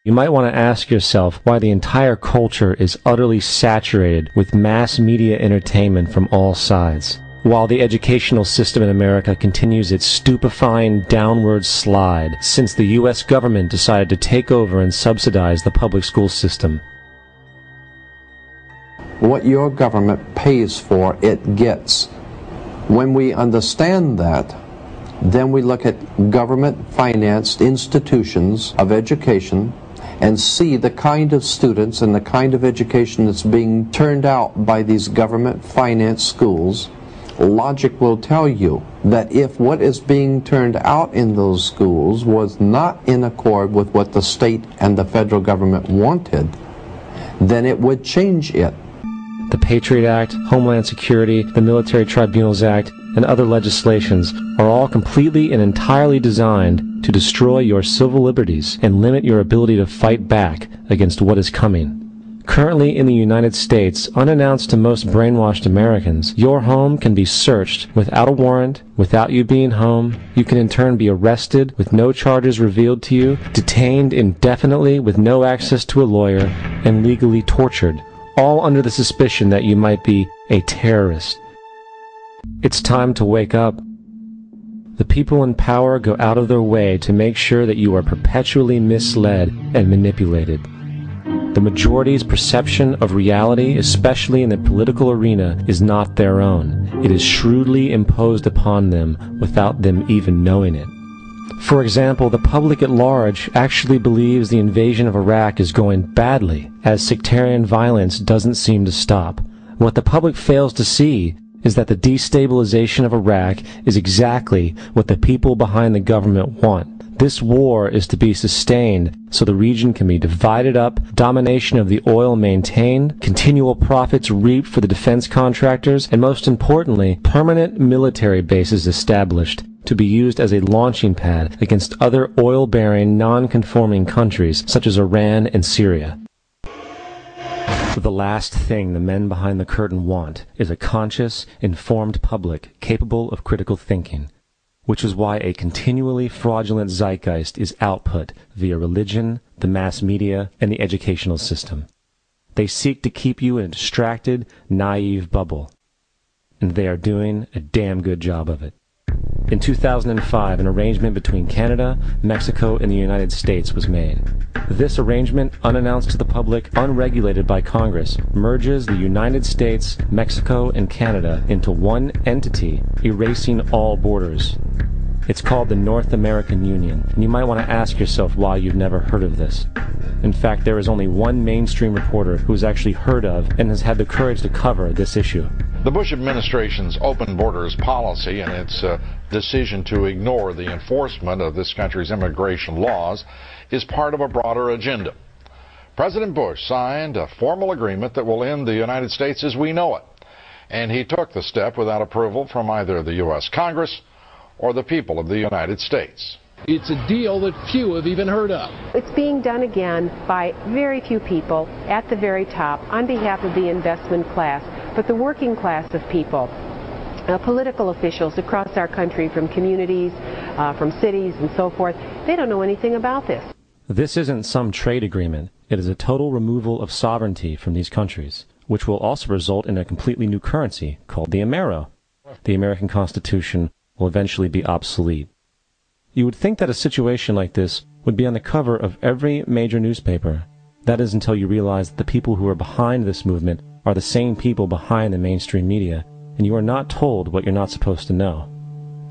You might want to ask yourself why the entire culture is utterly saturated with mass media entertainment from all sides, while the educational system in America continues its stupefying downward slide since the U.S. government decided to take over and subsidize the public school system. What your government pays for, it gets. When we understand that, then we look at government-financed institutions of education and see the kind of students and the kind of education that's being turned out by these government-financed schools. Logic will tell you that if what is being turned out in those schools was not in accord with what the state and the federal government wanted, then it would change it. The Patriot Act, Homeland Security, the Military Tribunals Act, and other legislations are all completely and entirely designed to destroy your civil liberties and limit your ability to fight back against what is coming. Currently in the United States, unannounced to most brainwashed Americans, your home can be searched without a warrant, without you being home. You can in turn be arrested with no charges revealed to you, detained indefinitely with no access to a lawyer, and legally tortured, all under the suspicion that you might be a terrorist. It's time to wake up. The people in power go out of their way to make sure that you are perpetually misled and manipulated. The majority's perception of reality, especially in the political arena, is not their own. It is shrewdly imposed upon them without them even knowing it. For example, the public at large actually believes the invasion of Iraq is going badly, as sectarian violence doesn't seem to stop. What the public fails to see is that the destabilization of Iraq is exactly what the people behind the government want. This war is to be sustained so the region can be divided up, domination of the oil maintained, continual profits reaped for the defense contractors, and most importantly, permanent military bases established to be used as a launching pad against other oil-bearing, non-conforming countries such as Iran and Syria. The last thing the men behind the curtain want is a conscious, informed public capable of critical thinking, which is why a continually fraudulent zeitgeist is output via religion, the mass media, and the educational system. They seek to keep you in a distracted, naive bubble, and they are doing a damn good job of it. In 2005, an arrangement between Canada, Mexico, and the United States was made. This arrangement, unannounced to the public, unregulated by Congress, merges the United States, Mexico, and Canada into one entity, erasing all borders. It's called the North American Union, and you might want to ask yourself why you've never heard of this. In fact, there is only one mainstream reporter who has actually heard of and has had the courage to cover this issue. The Bush administration's open borders policy and its decision to ignore the enforcement of this country's immigration laws is part of a broader agenda. President Bush signed a formal agreement that will end the United States as we know it, and he took the step without approval from either the U.S. Congress or the people of the United States. It's a deal that few have even heard of. It's being done again by very few people at the very top on behalf of the investment class, but the working class of people, political officials across our country, from communities, from cities and so forth, they don't know anything about this. This isn't some trade agreement. It is a total removal of sovereignty from these countries, which will also result in a completely new currency called the Amero. The American Constitution will eventually be obsolete. You would think that a situation like this would be on the cover of every major newspaper. That is until you realize that the people who are behind this movement are the same people behind the mainstream media, and you are not told what you're not supposed to know.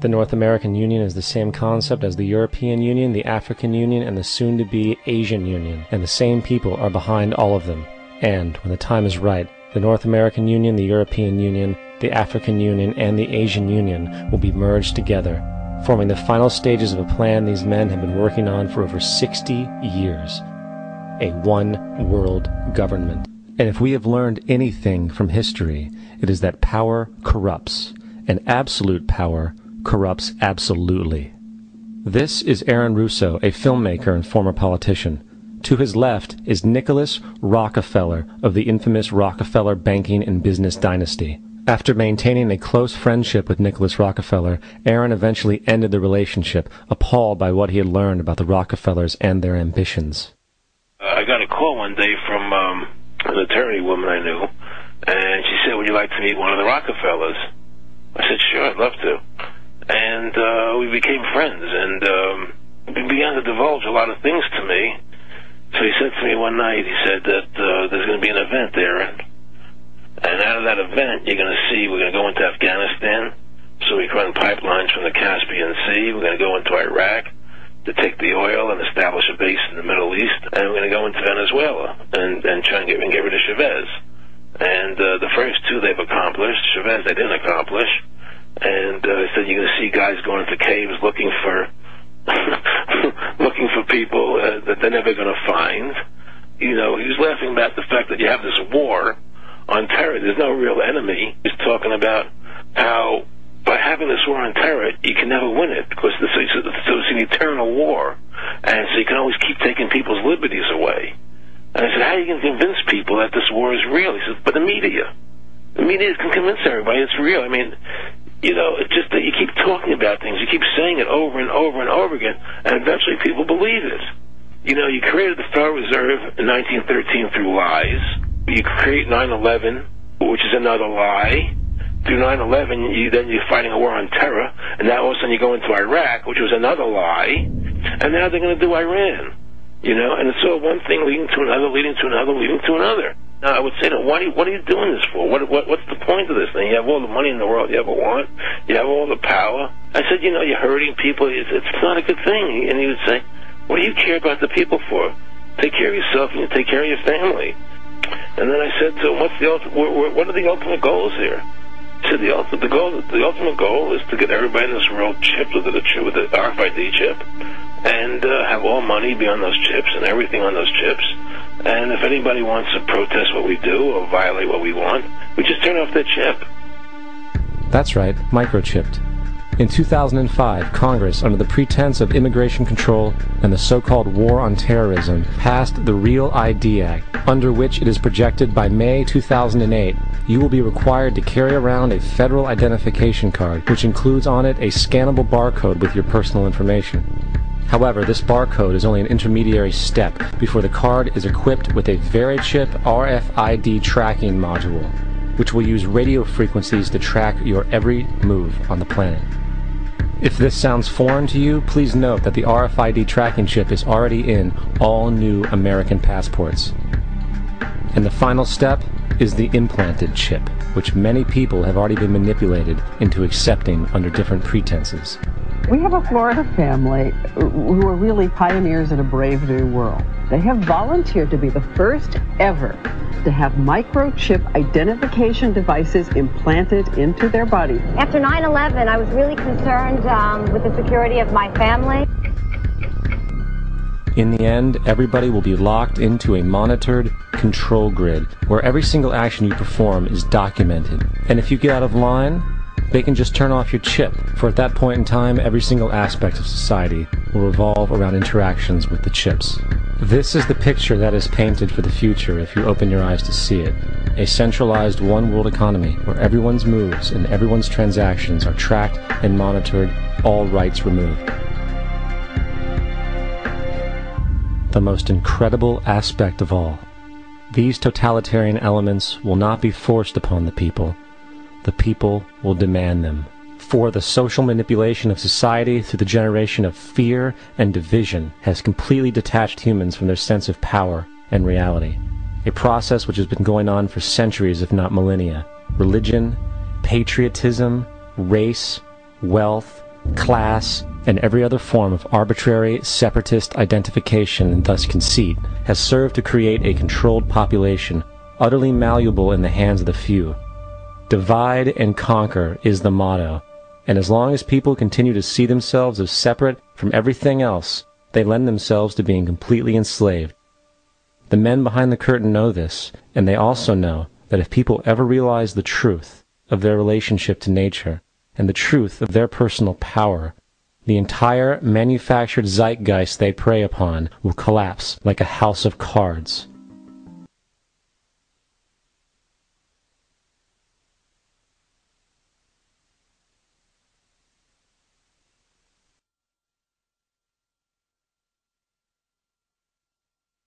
The North American Union is the same concept as the European Union, the African Union, and the soon-to-be Asian Union, and the same people are behind all of them. And, when the time is right, the North American Union, the European Union, the African Union, and the Asian Union will be merged together, forming the final stages of a plan these men have been working on for over 60 years. A one-world government. And if we have learned anything from history, it is that power corrupts, and absolute power corrupts absolutely. This is Aaron Russo, a filmmaker and former politician. To his left is Nicholas Rockefeller of the infamous Rockefeller banking and business dynasty. After maintaining a close friendship with Nicholas Rockefeller, Aaron eventually ended the relationship, appalled by what he had learned about the Rockefellers and their ambitions. I got a call one day from an attorney woman I knew, and she said, would you like to meet one of the Rockefellers? I said, sure, I'd love to. And we became friends, and he began to divulge a lot of things to me. So he said to me one night, he said that there's going to be an event there, and out of that event, you're going to see we're going to go into Afghanistan, so we can run pipelines from the Caspian Sea. We're going to go into Iraq to take the oil and establish a base in the Middle East, and we're going to go into Venezuela and try and get rid of Chavez. And the first two they've accomplished. Chavez they didn't accomplish. And he said you're going to see guys going into caves looking for looking for people that they're never going to find. You know, he was laughing about the fact that you have this war on terror. There's no real enemy. He's talking about how by having this war on terror, you can never win it because so it's an eternal war, and so you can always keep taking people's liberties away. And I said, how are you going to convince people that this war is real? He says, but the media can convince everybody it's real. I mean, you know, it's just that you keep talking about things, you keep saying it over and over and over again, and eventually people believe it. You know, you created the Federal Reserve in 1913 through lies. You create 9/11, which is another lie. Through 9/11, you're fighting a war on terror, and now all of a sudden you go into Iraq, which was another lie, and now they're going to do Iran. You know, and it's all one thing leading to another, leading to another, leading to another. Now, I would say, what are you doing this for? What's the point of this thing? You have all the money in the world you ever want. You have all the power. I said, you know, you're hurting people. It's not a good thing. And he would say, what do you care about the people for? Take care of yourself and you take care of your family. And then I said to him, what are the ultimate goals here? He said, the ultimate goal is to get everybody in this world chipped with the RFID chip and have all money be on those chips and everything on those chips. And if anybody wants to protest what we do or violate what we want, we just turn off their chip. That's right, microchipped. In 2005, Congress, under the pretense of immigration control and the so-called war on terrorism, passed the REAL ID Act, under which it is projected by May 2008, you will be required to carry around a federal identification card, which includes on it a scannable barcode with your personal information. However, this barcode is only an intermediary step before the card is equipped with a VeriChip RFID tracking module, which will use radio frequencies to track your every move on the planet. If this sounds foreign to you, please note that the RFID tracking chip is already in all new American passports. And the final step is the implanted chip, which many people have already been manipulated into accepting under different pretenses. We have a Florida family who are really pioneers in a brave new world. They have volunteered to be the first ever to have microchip identification devices implanted into their body. After 9/11, I was really concerned with the security of my family. In the end, everybody will be locked into a monitored control grid where every single action you perform is documented. And if you get out of line, they can just turn off your chip, for at that point in time, every single aspect of society will revolve around interactions with the chips. This is the picture that is painted for the future if you open your eyes to see it. A centralized one-world economy where everyone's moves and everyone's transactions are tracked and monitored, all rights removed. The most incredible aspect of all. These totalitarian elements will not be forced upon the people. The people will demand them. For the social manipulation of society through the generation of fear and division has completely detached humans from their sense of power and reality. A process which has been going on for centuries, if not millennia. Religion, patriotism, race, wealth, class, and every other form of arbitrary, separatist identification and thus conceit has served to create a controlled population, utterly malleable in the hands of the few. Divide and conquer is the motto, and as long as people continue to see themselves as separate from everything else, they lend themselves to being completely enslaved. The men behind the curtain know this, and they also know that if people ever realize the truth of their relationship to nature and the truth of their personal power, the entire manufactured zeitgeist they prey upon will collapse like a house of cards.